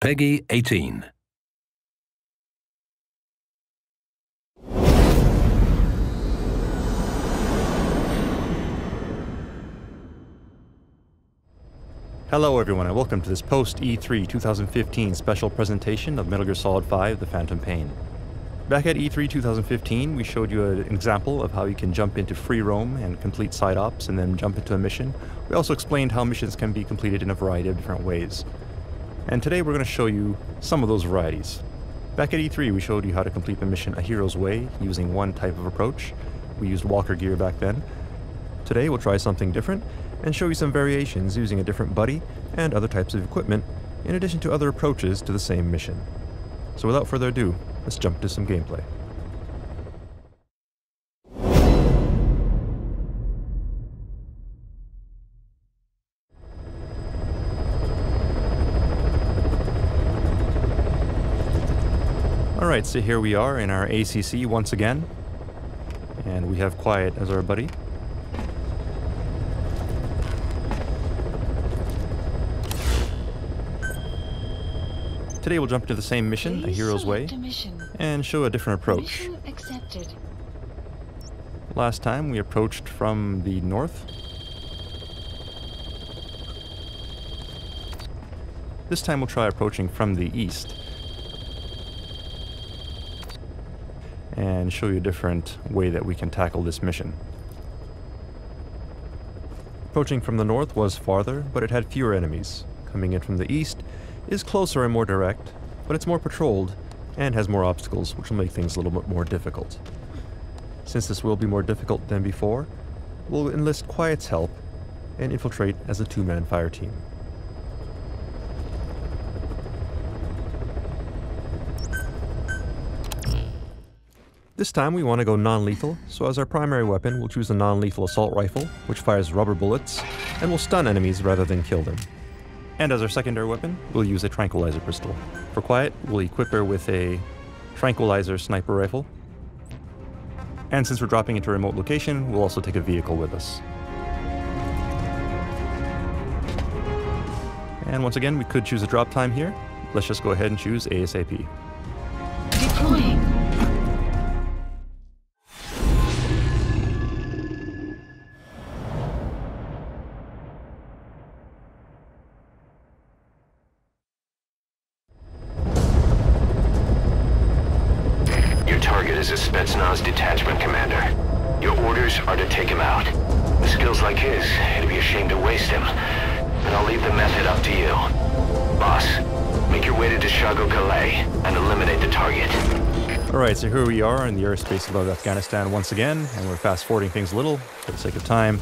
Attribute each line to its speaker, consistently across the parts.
Speaker 1: Peggy 18.
Speaker 2: Hello everyone and welcome to this post-E3 2015 special presentation of Metal Gear Solid 5 The Phantom Pain. Back at E3 2015 we showed you an example of how you can jump into free roam and complete side ops and then jump into a mission. We also explained how missions can be completed in a variety of different ways. And today we're going to show you some of those varieties. Back at E3 we showed you how to complete the mission A Hero's Way using one type of approach. We used walker gear back then. Today we'll try something different and show you some variations using a different buddy and other types of equipment, in addition to other approaches to the same mission. So without further ado, let's jump into some gameplay. Alright, so here we are in our ACC once again, and we have Quiet as our buddy. Today we'll jump into the same mission, A Hero's Way, and show a different approach. Last time we approached from the north. This time we'll try approaching from the east and show you a different way that we can tackle this mission. Approaching from the north was farther, but it had fewer enemies. Coming in from the east is closer and more direct, but it's more patrolled and has more obstacles, which will make things a little bit more difficult. Since this will be more difficult than before, we'll enlist Quiet's help and infiltrate as a two-man fire team. This time we want to go non-lethal, so as our primary weapon we'll choose a non-lethal assault rifle, which fires rubber bullets and will stun enemies rather than kill them. And as our secondary weapon, we'll use a tranquilizer pistol. For Quiet, we'll equip her with a tranquilizer sniper rifle. And since we're dropping into a remote location, we'll also take a vehicle with us. And once again, we could choose a drop time here. Let's just go ahead and choose ASAP.
Speaker 3: Deploying.
Speaker 4: Is a Spetsnaz detachment commander. Your orders are to take him out. With skills like his, it'd be a shame to waste him. But I'll leave the method up to you. Boss, make your way to Dishago Calais and eliminate the target.
Speaker 2: Alright, so here we are in the airspace above Afghanistan once again, and we're fast forwarding things a little for the sake of time.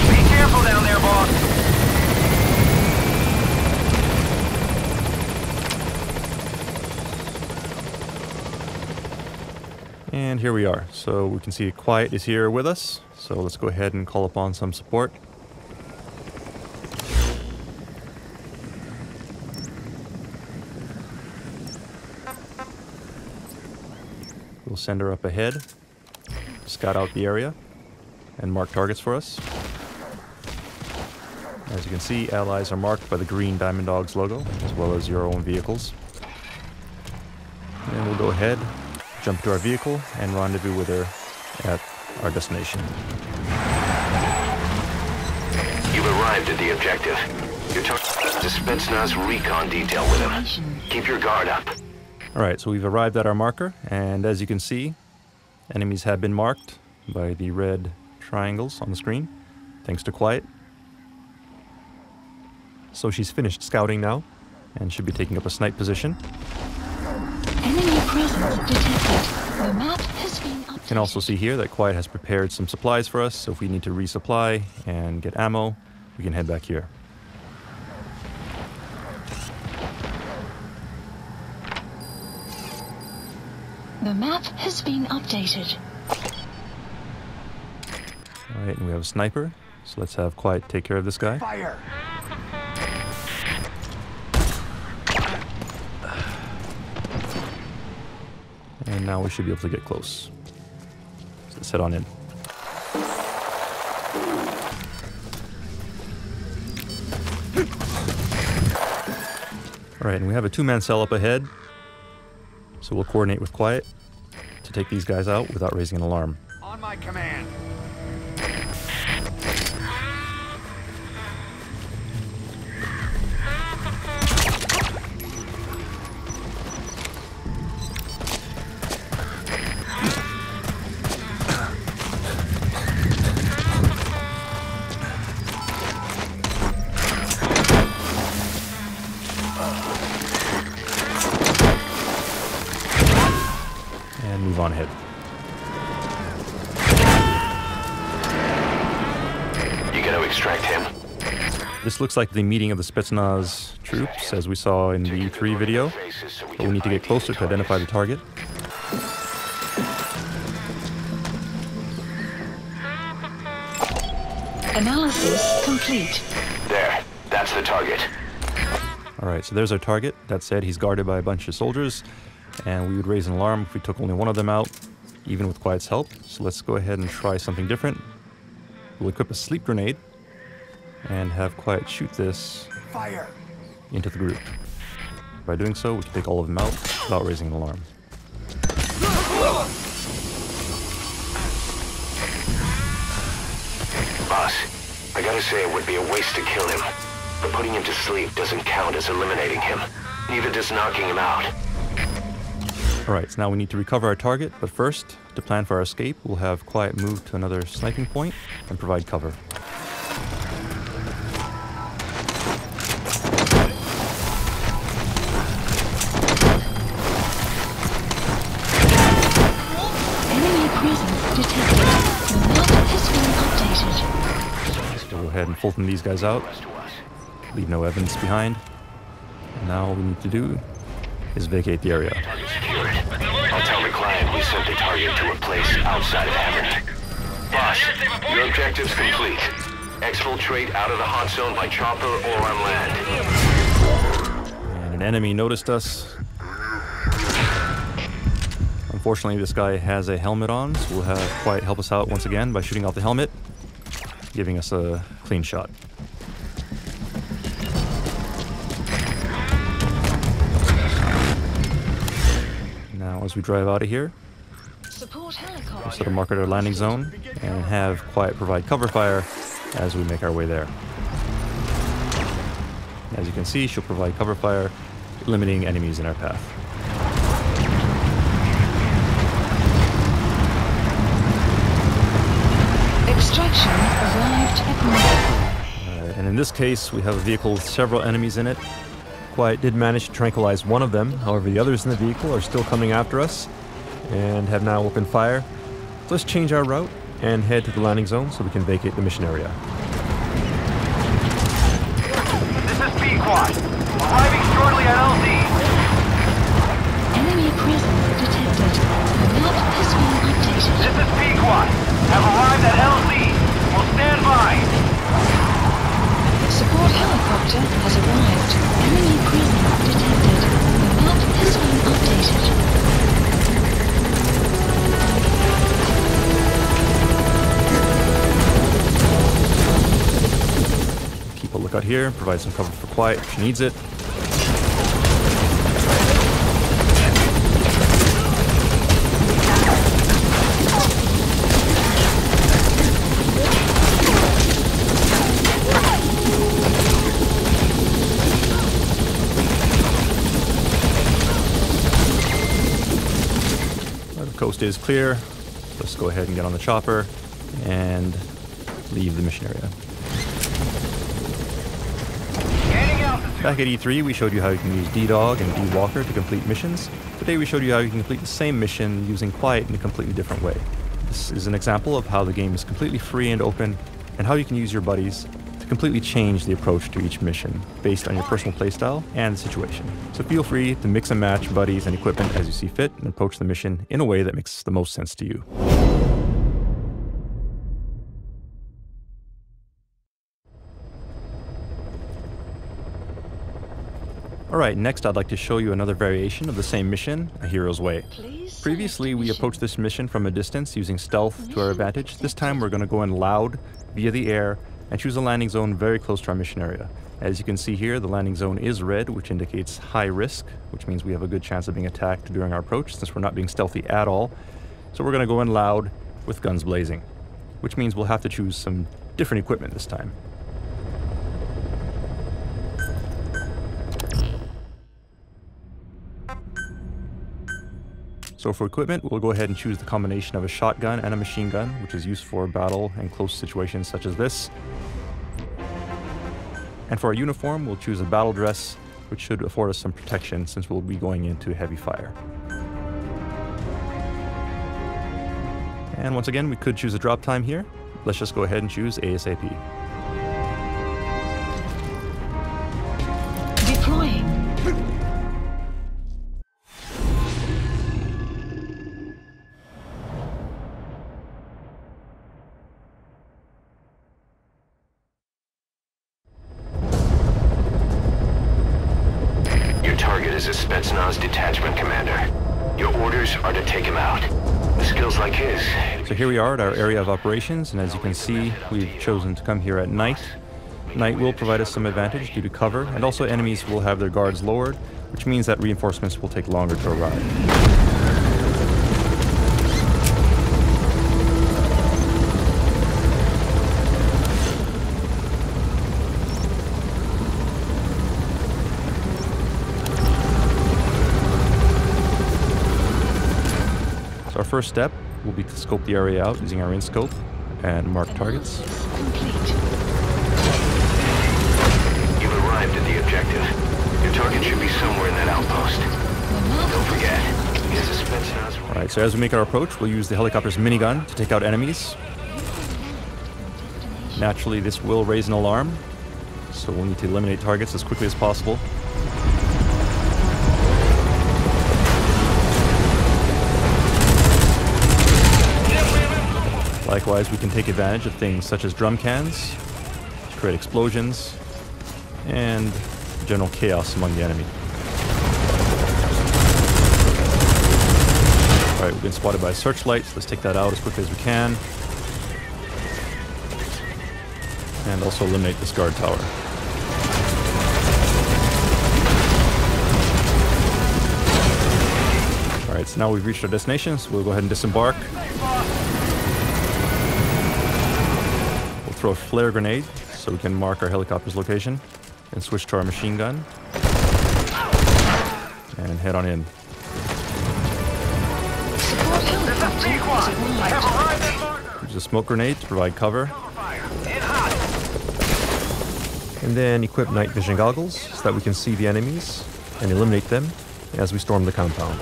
Speaker 4: Be careful down there, boss!
Speaker 2: And here we are. So we can see Quiet is here with us. So let's go ahead and call upon some support. We'll send her up ahead, scout out the area, and mark targets for us. As you can see, allies are marked by the green Diamond Dogs logo, as well as your own vehicles. And we'll go ahead, jump to our vehicle, and rendezvous with her at our destination.
Speaker 4: You've arrived at the objective. You're talking to Spetsnaz recon detail with him. Keep your guard up.
Speaker 2: Alright, so we've arrived at our marker, and as you can see, enemies have been marked by the red triangles on the screen, thanks to Quiet. So she's finished scouting now, and should be taking up a snipe position.
Speaker 3: Enemy presence detected. The map has been updated.
Speaker 2: You can also see here that Quiet has prepared some supplies for us, so if we need to resupply and get ammo, we can head back here.
Speaker 3: The map has been updated.
Speaker 2: Alright, and we have a sniper, so let's have Quiet take care of this guy.
Speaker 4: Fire!
Speaker 2: And now we should be able to get close. So let's head on in. Alright, and we have a two-man cell up ahead, so we'll coordinate with Quiet to take these guys out without raising an alarm.
Speaker 1: On my command.
Speaker 2: And move on ahead.
Speaker 4: You gotta extract him.
Speaker 2: This looks like the meeting of the Spetsnaz troops, as we saw in the E3 video, but we need to get closer to identify the target.
Speaker 3: Analysis complete.
Speaker 4: There, that's the target.
Speaker 2: Alright, so there's our target. That said, he's guarded by a bunch of soldiers, and we would raise an alarm if we took only one of them out, even with Quiet's help. So let's go ahead and try something different. We'll equip a sleep grenade and have Quiet shoot this
Speaker 1: Fire.
Speaker 2: into the group. By doing so, we can take all of them out without raising an alarm.
Speaker 4: Boss, I gotta say it would be a waste to kill him. But putting him to sleep doesn't count as eliminating him. Neither does knocking him out.
Speaker 2: Alright, so now we need to recover our target, but first, to plan for our escape, we'll have Quiet move to another sniping point and provide cover.
Speaker 3: Enemy presence detected. The map has been updated.
Speaker 2: So go ahead and Fulton these guys out, leave no evidence behind. And now all we need to do is vacate the area.
Speaker 4: Target secured. I'll tell the client we sent the target to a place outside of heaven. Boss, your objective's complete. Exfiltrate out of the hot zone by chopper or on land.
Speaker 2: And an enemy noticed us. Unfortunately, this guy has a helmet on, so we'll have Quiet help us out once again by shooting out the helmet, giving us a clean shot. Now, as we drive out of here,
Speaker 3: Support
Speaker 2: we'll
Speaker 3: helicopter.
Speaker 2: set a marker at our landing zone and have Quiet provide cover fire as we make our way there. As you can see, she'll provide cover fire, eliminating enemies in our path.
Speaker 3: Extraction arrived at Mecca.
Speaker 2: And in this case, we have a vehicle with several enemies in it. Quiet did manage to tranquilize one of them, however the others in the vehicle are still coming after us and have now opened fire. So let's change our route and head to the landing zone so we can vacate the mission area.
Speaker 1: This is B-Quad. Arriving shortly at LZ.
Speaker 3: Enemy presence detected. The map has been updated.
Speaker 1: This is B-Quad. Have arrived at LZ. Will stand by.
Speaker 3: Support helicopter has arrived. Enemy presence detected. The map has been updated.
Speaker 2: Keep a lookout here, provide some cover for Quiet if she needs it. The coast is clear. Let's go ahead and get on the chopper and leave the mission area. Back at E3, we showed you how you can use D-Dog and D-Walker to complete missions. Today we showed you how you can complete the same mission using Quiet in a completely different way. This is an example of how the game is completely free and open, and how you can use your buddies to completely change the approach to each mission based on your personal playstyle and the situation. So feel free to mix and match buddies and equipment as you see fit and approach the mission in a way that makes the most sense to you. Alright, next I'd like to show you another variation of the same mission, A Hero's Way. Previously, we approached this mission from a distance using stealth to our advantage. This time we're going to go in loud, via the air, and choose a landing zone very close to our mission area. As you can see here, the landing zone is red, which indicates high risk, which means we have a good chance of being attacked during our approach since we're not being stealthy at all. So we're going to go in loud with guns blazing, which means we'll have to choose some different equipment this time. So for equipment, we'll go ahead and choose the combination of a shotgun and a machine gun, which is used for battle and close situations such as this. And for our uniform, we'll choose a battle dress, which should afford us some protection since we'll be going into heavy fire. And once again, we could choose a drop time here. Let's just go ahead and choose ASAP.
Speaker 3: Deploying.
Speaker 4: Your target is a Spetsnaz detachment commander. Your orders are to take him out. With skills like his...
Speaker 2: So here we are at our area of operations, and as you can see, we've chosen to come here at night. Night will provide us some advantage due to cover, and also enemies will have their guards lowered, which means that reinforcements will take longer to arrive. So our first step will be to scope the area out using our in-scope and mark targets.
Speaker 3: Complete.
Speaker 4: You've arrived at the objective. Your target should be somewhere in that outpost. Don't forget, he has a Spetsnaz...
Speaker 2: Alright, so as we make our approach, we'll use the helicopter's minigun to take out enemies. Naturally, this will raise an alarm, so we'll need to eliminate targets as quickly as possible. Likewise, we can take advantage of things such as drum cans to create explosions and general chaos among the enemy. Alright, we've been spotted by searchlights. Let's take that out as quickly as we can. And also eliminate this guard tower. Alright, so now we've reached our destination, so we'll go ahead and disembark. We'll throw a flare grenade so we can mark our helicopter's location and switch to our machine gun and head on in.
Speaker 3: Support helicopter has arrived.
Speaker 2: Use a smoke grenade to provide cover. And then equip night vision goggles so that we can see the enemies and eliminate them as we storm the compound.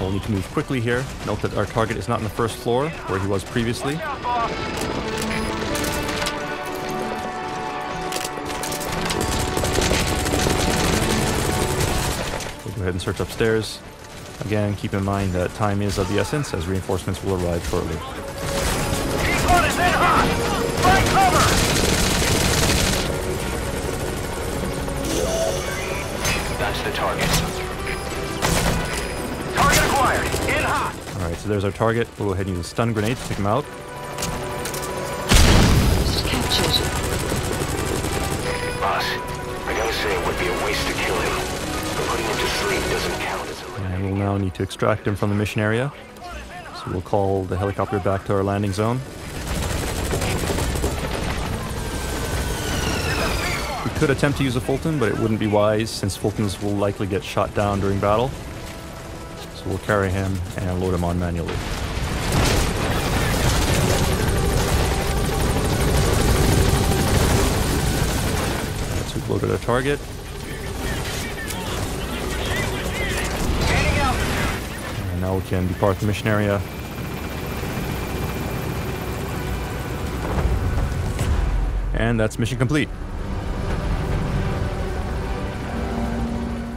Speaker 2: We'll need to move quickly here. Note that our target is not on the first floor where he was previously. We'll go ahead and search upstairs. Again, keep in mind that time is of the essence as reinforcements will arrive shortly.
Speaker 4: That's the target.
Speaker 1: Target acquired. In hot.
Speaker 2: Alright, so there's our target. We'll go ahead and use a stun grenade to take him out.
Speaker 3: Post captured.
Speaker 4: Boss, I gotta say it would be a waste to kill him. But putting him to sleep doesn't count as a...
Speaker 2: And we'll now need to extract him from the mission area. So we'll call the helicopter back to our landing zone. We could attempt to use a Fulton, but it wouldn't be wise since Fultons will likely get shot down during battle. So we'll carry him and load him on manually. Alright, so we've loaded our target. And now we can depart the mission area. And that's mission complete.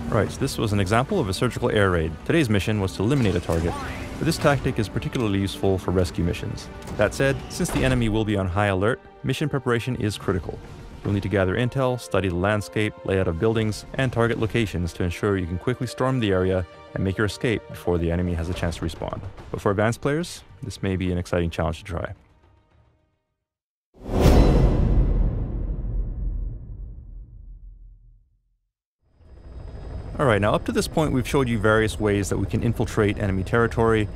Speaker 2: Right, so this was an example of a surgical air raid. Today's mission was to eliminate a target. but this tactic is particularly useful for rescue missions. That said, since the enemy will be on high alert, mission preparation is critical. You'll need to gather intel, study the landscape, layout of buildings, and target locations to ensure you can quickly storm the area and make your escape before the enemy has a chance to respawn. But for advanced players, this may be an exciting challenge to try. Alright, now up to this point we've showed you various ways that we can infiltrate enemy territory,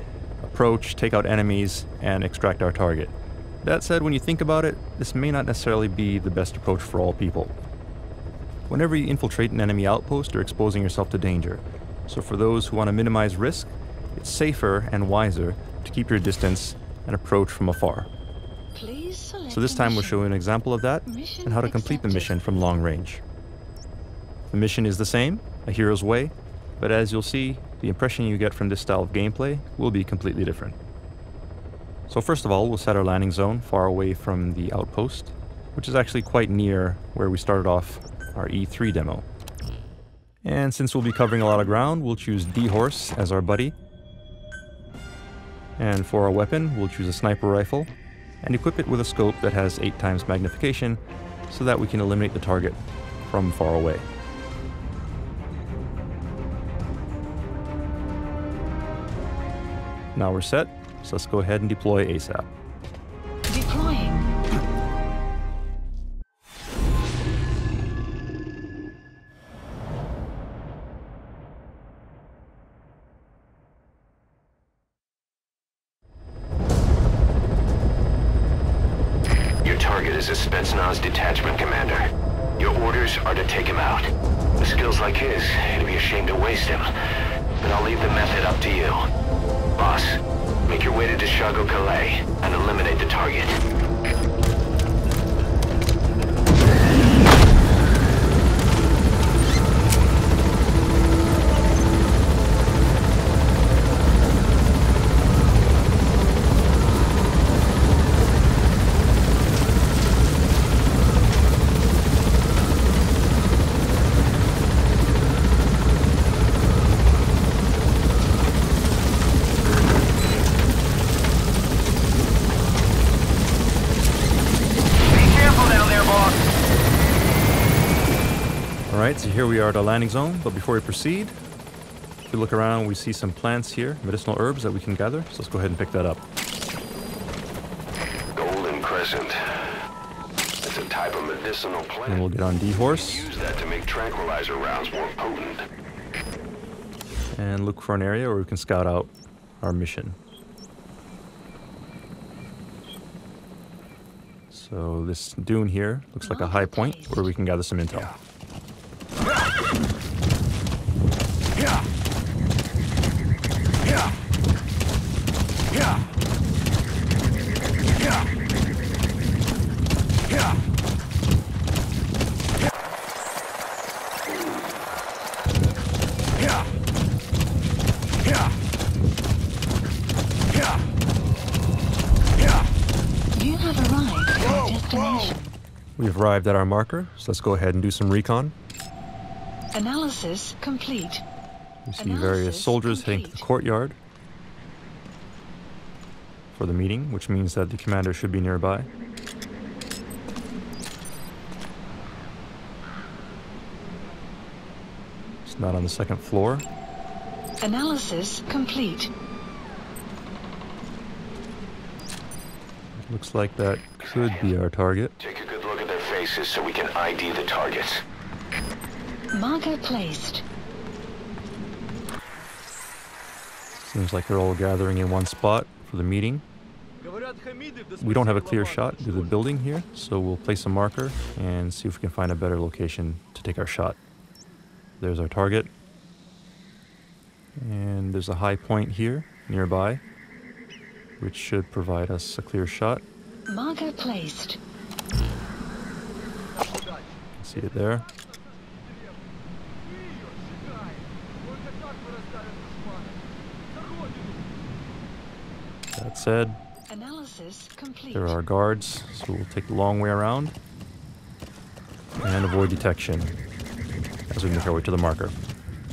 Speaker 2: approach, take out enemies, and extract our target. That said, when you think about it, this may not necessarily be the best approach for all people. Whenever you infiltrate an enemy outpost, you're exposing yourself to danger. So for those who want to minimize risk, it's safer and wiser to keep your distance and approach from afar. So this time we'll show you an example of that and how to complete the mission from long range. The mission is the same, a hero's way, but as you'll see, the impression you get from this style of gameplay will be completely different. So first of all, we'll set our landing zone far away from the outpost, which is actually quite near where we started off our E3 demo. And since we'll be covering a lot of ground, we'll choose D-Horse as our buddy. And for our weapon, we'll choose a sniper rifle and equip it with a scope that has 8 times magnification so that we can eliminate the target from far away. Now we're set, so let's go ahead and deploy ASAP.
Speaker 3: Deploying.
Speaker 4: Your target is a Spetsnaz detachment commander. Your orders are to take him out. With skills like his, it'd be a shame to waste him. But I'll leave the method up to you. Boss, make your way to Deshago Calais and eliminate the target.
Speaker 2: Alright, so here we are at our landing zone, but before we proceed, if we look around, we see some plants here, medicinal herbs that we can gather, so let's go ahead and pick that up.
Speaker 4: Golden Crescent. It's a type of medicinal plant.
Speaker 2: And we'll get on D-Horse.
Speaker 4: Use that to make tranquilizer rounds more potent.
Speaker 2: And look for an area where we can scout out our mission. So this dune here looks like a high point where we can gather some intel.
Speaker 3: You have arrived at your destination.
Speaker 2: We've arrived at our marker, so let's go ahead and do some recon.
Speaker 3: Analysis complete.
Speaker 2: We see various soldiers heading to the courtyard for the meeting, which means that the commander should be nearby. It's not on the second floor.
Speaker 3: Analysis complete.
Speaker 2: Looks like that could be our target.
Speaker 4: Take a good look at their faces so we can ID the targets.
Speaker 3: Marker placed.
Speaker 2: Seems like they're all gathering in one spot for the meeting. We don't have a clear shot to the building here, so we'll place a marker and see if we can find a better location to take our shot. There's our target. And there's a high point here nearby, which should provide us a clear shot.
Speaker 3: Marker placed.
Speaker 2: See it there. That said,
Speaker 3: Analysis complete.
Speaker 2: there are guards, so we'll take the long way around and avoid detection as we make our way to the marker,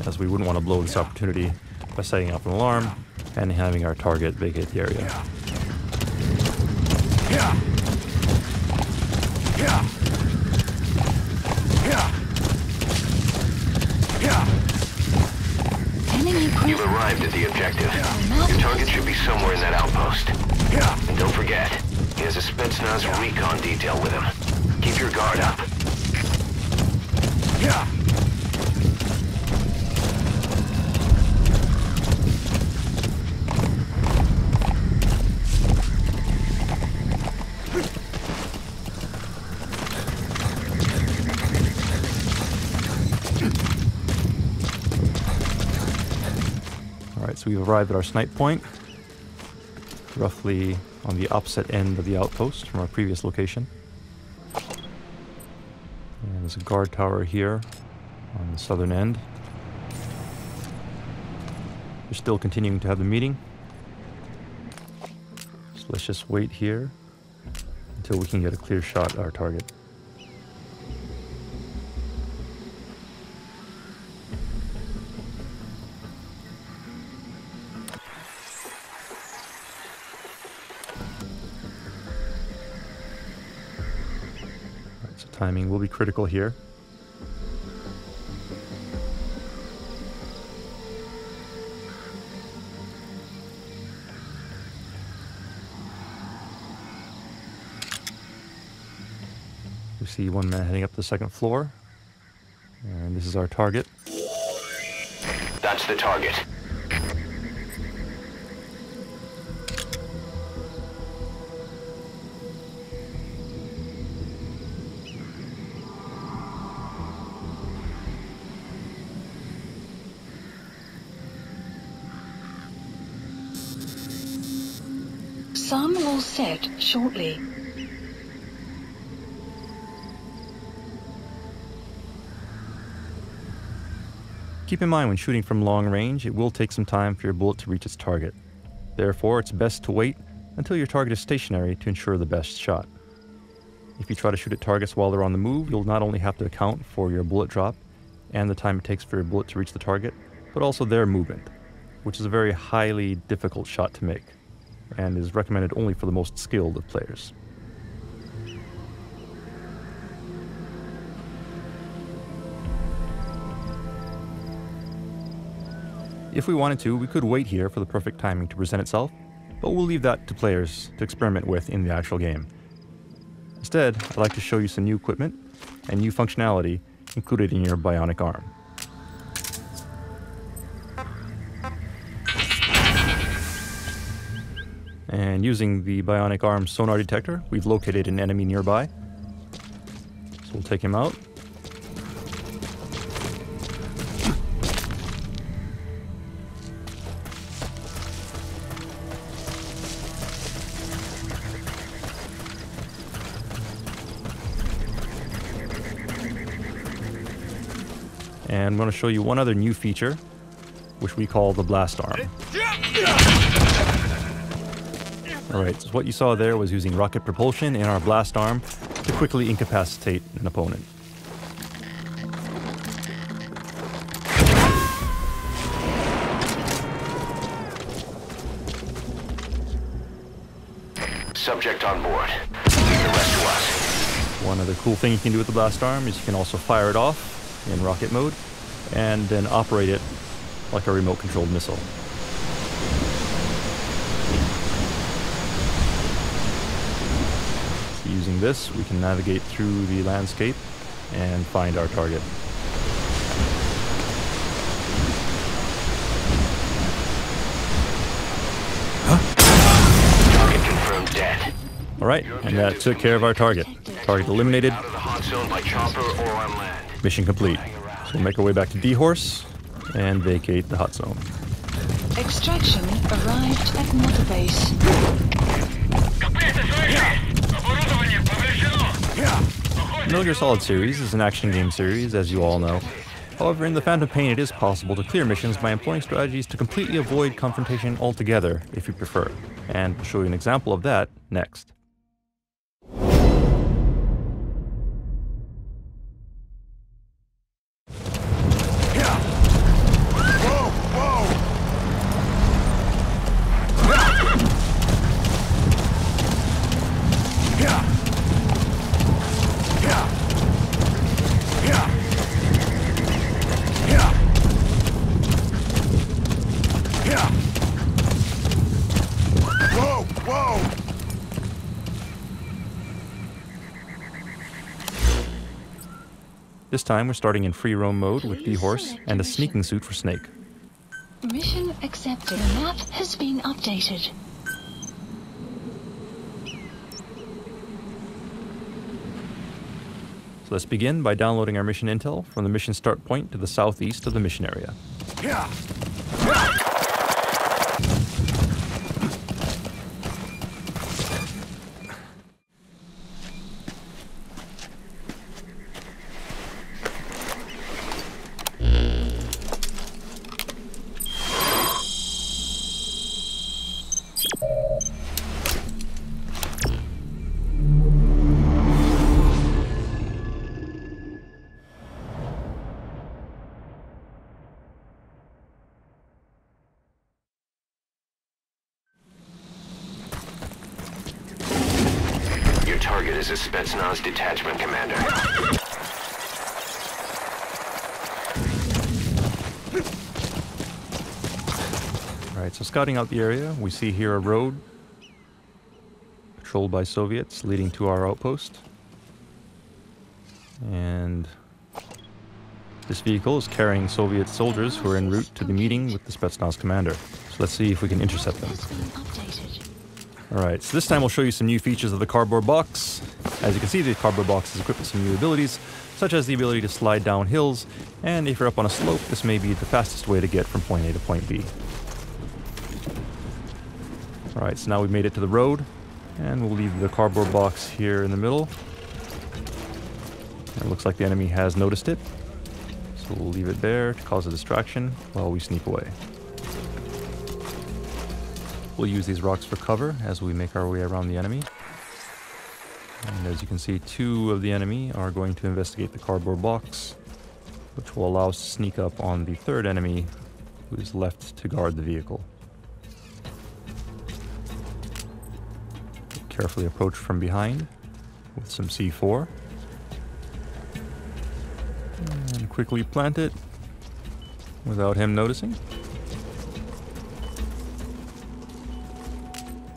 Speaker 2: as we wouldn't want to blow this opportunity by setting off an alarm and having our target vacate the area.
Speaker 4: You've arrived at the objective. Your target should be somewhere in that outpost. And don't forget, he has a Spetsnaz recon detail with him. Keep your guard up.
Speaker 2: Alright, so we've arrived at our snipe point, roughly on the opposite end of the outpost from our previous location. And there's a guard tower here on the southern end. We're still continuing to have the meeting. So let's just wait here until we can get a clear shot at our target. So timing will be critical here. We see one man heading up the second floor, and this is our target.
Speaker 4: That's the target.
Speaker 3: Sun will set shortly.
Speaker 2: Keep in mind when shooting from long range, it will take some time for your bullet to reach its target. Therefore, it's best to wait until your target is stationary to ensure the best shot. If you try to shoot at targets while they're on the move, you'll not only have to account for your bullet drop and the time it takes for your bullet to reach the target, but also their movement, which is a very highly difficult shot to make, and is recommended only for the most skilled of players. If we wanted to, we could wait here for the perfect timing to present itself, but we'll leave that to players to experiment with in the actual game. Instead, I'd like to show you some new equipment and new functionality included in your bionic arm. And using the bionic arm sonar detector, we've located an enemy nearby. So we'll take him out. And I'm going to show you one other new feature, which we call the blast arm. Alright, so what you saw there was using rocket propulsion in our blast arm to quickly incapacitate an opponent.
Speaker 4: Subject on board. Leave the rest to us.
Speaker 2: One other cool thing you can do with the blast arm is you can also fire it off in rocket mode and then operate it like a remote controlled missile. So using this, we can navigate through the landscape and find our target.
Speaker 4: Target confirmed dead.
Speaker 2: Alright, and that took care of our target. Target eliminated.
Speaker 4: Out of the hot zone by chopper or on land.
Speaker 2: Mission complete. So we'll make our way back to D-Horse and vacate the hot zone.
Speaker 3: Extraction arrived at Mother Base.
Speaker 2: Metal Gear Solid series is an action game series, as you all know. However, in the Phantom Pain it is possible to clear missions by employing strategies to completely avoid confrontation altogether, if you prefer. And I'll show you an example of that next. This time we're starting in free roam mode with D-Horse and a sneaking suit for Snake.
Speaker 3: Mission accepted. The map has been updated.
Speaker 2: So let's begin by downloading our mission intel from the mission start point to the southeast of the mission area.
Speaker 4: Your target is a Spetsnaz detachment commander.
Speaker 2: Alright, so scouting out the area, we see here a road patrolled by Soviets leading to our outpost. And this vehicle is carrying Soviet soldiers who are en route to the meeting with the Spetsnaz commander. So let's see if we can intercept them. Alright, so this time we'll show you some new features of the cardboard box. As you can see, the cardboard box is equipped with some new abilities, such as the ability to slide down hills, and if you're up on a slope, this may be the fastest way to get from point A to point B. Alright, so now we've made it to the road, and we'll leave the cardboard box here in the middle. It looks like the enemy has noticed it, so we'll leave it there to cause a distraction while we sneak away. We'll use these rocks for cover as we make our way around the enemy. And as you can see, two of the enemy are going to investigate the cardboard box, which will allow us to sneak up on the third enemy who is left to guard the vehicle. Carefully approach from behind with some C4. And quickly plant it without him noticing.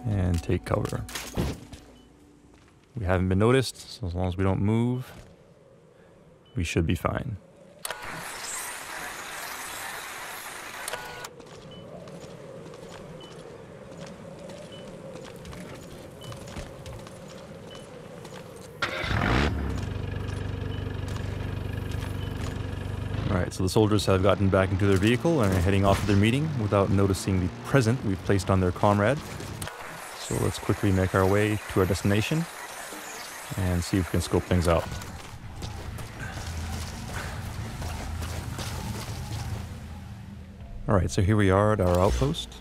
Speaker 2: And take cover. We haven't been noticed, so as long as we don't move, we should be fine. Alright, so the soldiers have gotten back into their vehicle and are heading off to their meeting without noticing the present we've placed on their comrade. So let's quickly make our way to our destination and see if we can scope things out. Alright, so here we are at our outpost.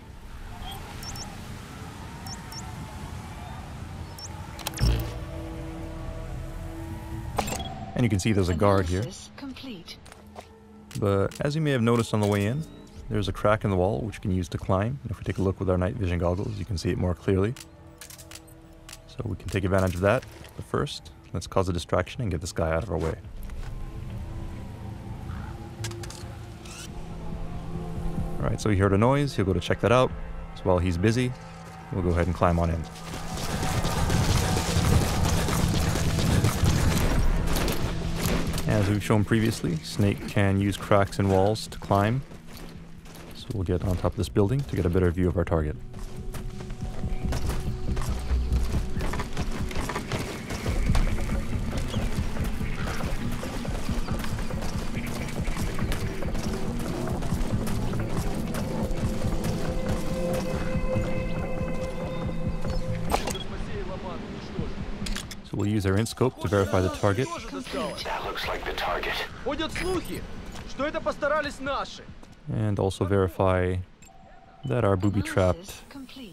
Speaker 2: And you can see there's a guard here. But as you may have noticed on the way in, there's a crack in the wall which you can use to climb. And if we take a look with our night vision goggles, you can see it more clearly. So we can take advantage of that. But first, let's cause a distraction and get this guy out of our way. Alright, so he heard a noise. He'll go to check that out. So while he's busy, we'll go ahead and climb on in. As we've shown previously, Snake can use cracks in walls to climb. So we'll get on top of this building to get a better view of our target. So we'll use our int-scope to verify the target.
Speaker 4: That looks like the target.
Speaker 2: And also verify that our booby-trapped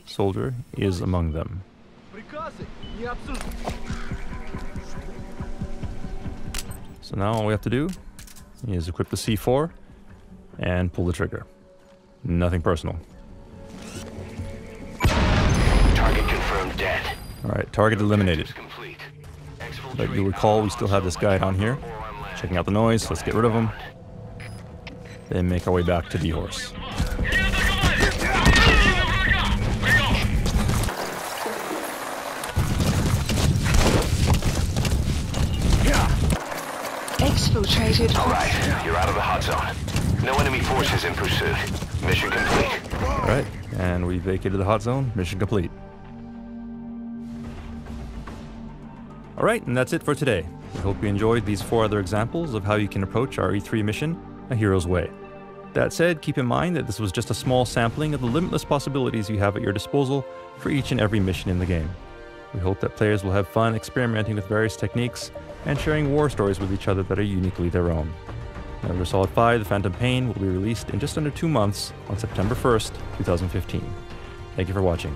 Speaker 2: soldier is among them. So now all we have to do is equip the C4 and pull the trigger. Nothing personal.
Speaker 4: Target confirmed dead.
Speaker 2: Alright, target eliminated. But you'll recall we still have this guy down here, checking out the noise, so let's get rid of him. Then make our way back to D-Horse.
Speaker 3: infiltrated.
Speaker 4: Alright, you're out of the hot zone. No enemy forces in pursuit. Mission complete.
Speaker 2: Alright, and we vacated the hot zone. Mission complete. Alright, and that's it for today. We hope you enjoyed these 4 other examples of how you can approach our E3 mission, A Hero's Way. That said, keep in mind that this was just a small sampling of the limitless possibilities you have at your disposal for each and every mission in the game. We hope that players will have fun experimenting with various techniques and sharing war stories with each other that are uniquely their own. Metal Gear Solid 5 The Phantom Pain will be released in just under 2 months on September 1st, 2015. Thank you for watching.